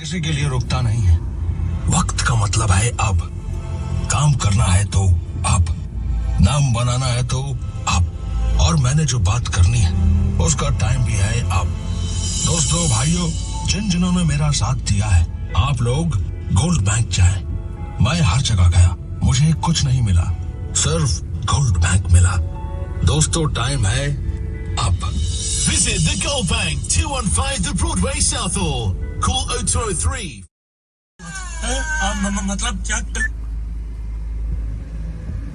किसी के लिए रुकता नहीं है। वक्त का मतलब है अब। काम करना है तो अब, नाम बनाना है तो अब, और मैंने जो बात करनी है उसका टाइम भी है अब। दोस्तों भाइयों, जिन्होंने मेरा साथ दिया है, आप लोग गोल्ड बैंक जाएं। मैं हर जगह गया, मुझे कुछ नहीं मिला, सिर्फ गोल्ड बैंक मिला। दोस्तों टाइम है अब। Visit the Gold Bank, 215 The Broadway Southall. Call 0203.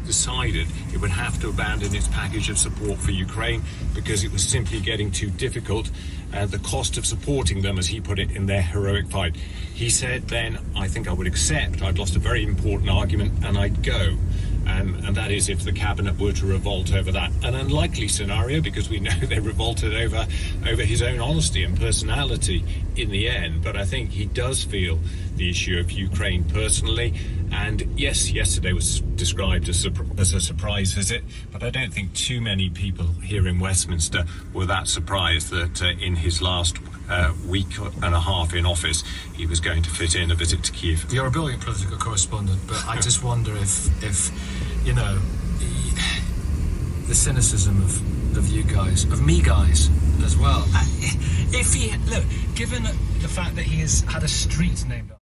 Decided it would have to abandon its package of support for Ukraine because it was simply getting too difficult, and the cost of supporting them, as he put it, in their heroic fight. He said then, I think I would accept, I'd lost a very important argument, and I'd go. And that is if the cabinet were to revolt over that. An unlikely scenario, because we know they revolted over his own honesty and personality in the end. But I think he does feel the issue of Ukraine personally. And yes, yesterday was described as a surprise visit, but I don't think too many people here in Westminster were that surprised that in his last week and a half in office, he was going to fit in a visit to Kiev. You're a brilliant political correspondent, but I just wonder if you know, the cynicism of you guys, of me guys as well. If he, look, given the fact that he has had a street named after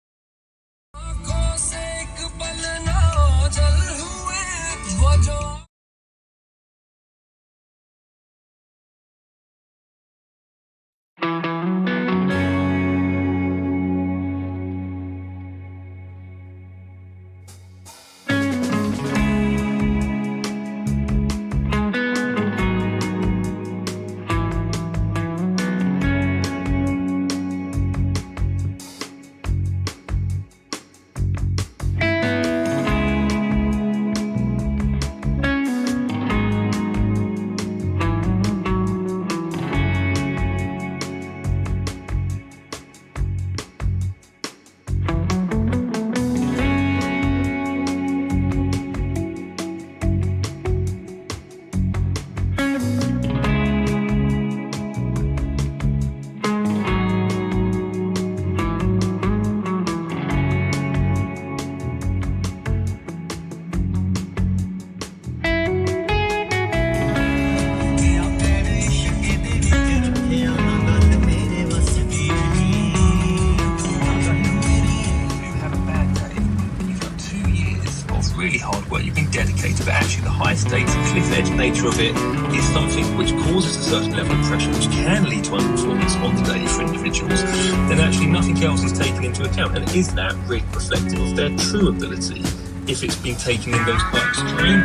stakes, cliff edge nature of it is something which causes a certain level of pressure, which can lead to underperformance on the day for individuals, then actually nothing else is taken into account. And is that really reflective of their true ability if it's been taken in those quite extreme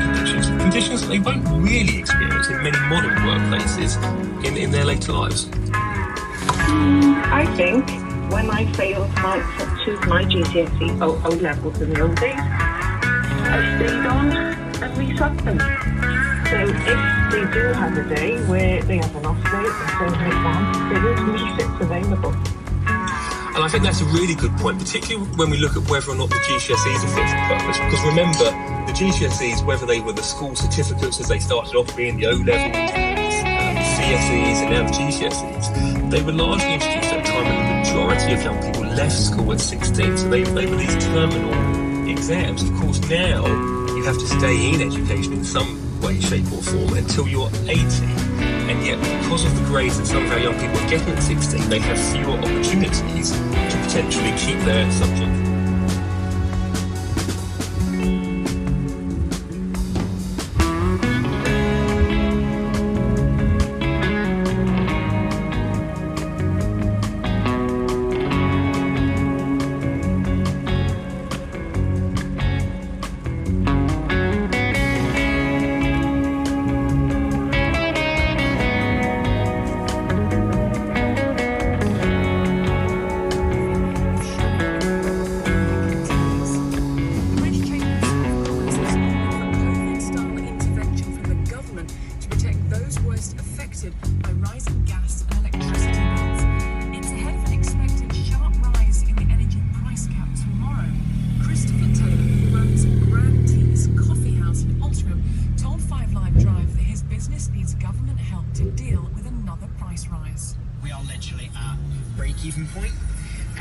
conditions that they won't really experience in many modern workplaces in their later lives? I think when I failed my GCSE O levels in the old days, I stayed on and resat them. So if they do have a day where they have an off day and fail an exam, there is resits available. And I think that's a really good point, particularly when we look at whether or not the GCSEs are fit for purpose. Because remember, the GCSEs, whether they were the school certificates as they started off being the O-levels, CSEs and now the GCSEs, they were largely introduced at a time when the majority of young people left school at 16. So they were these terminal exams. Of course, now you have to stay in education in some way, shape or form until you're 18. And yet, because of the grades that some of our young people are getting at 16, they have fewer opportunities to potentially keep their subject.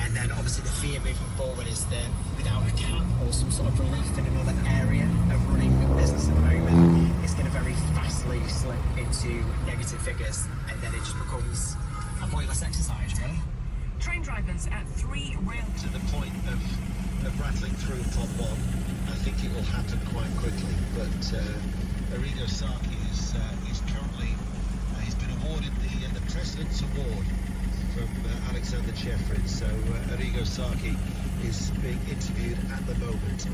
And then obviously the fear moving forward is that without a cap or some sort of relief in another area of running a business at the moment, it's going to very fastly slip into negative figures, and then it just becomes a pointless exercise, really. Train drivers at 3 rail... To the point of rattling through Pod 1, I think it will happen quite quickly, but Arrigo Sacchi is currently... he's been awarded the Precedence Award from Alexander Jeffries, so Arrigo Sacchi is being interviewed at the moment.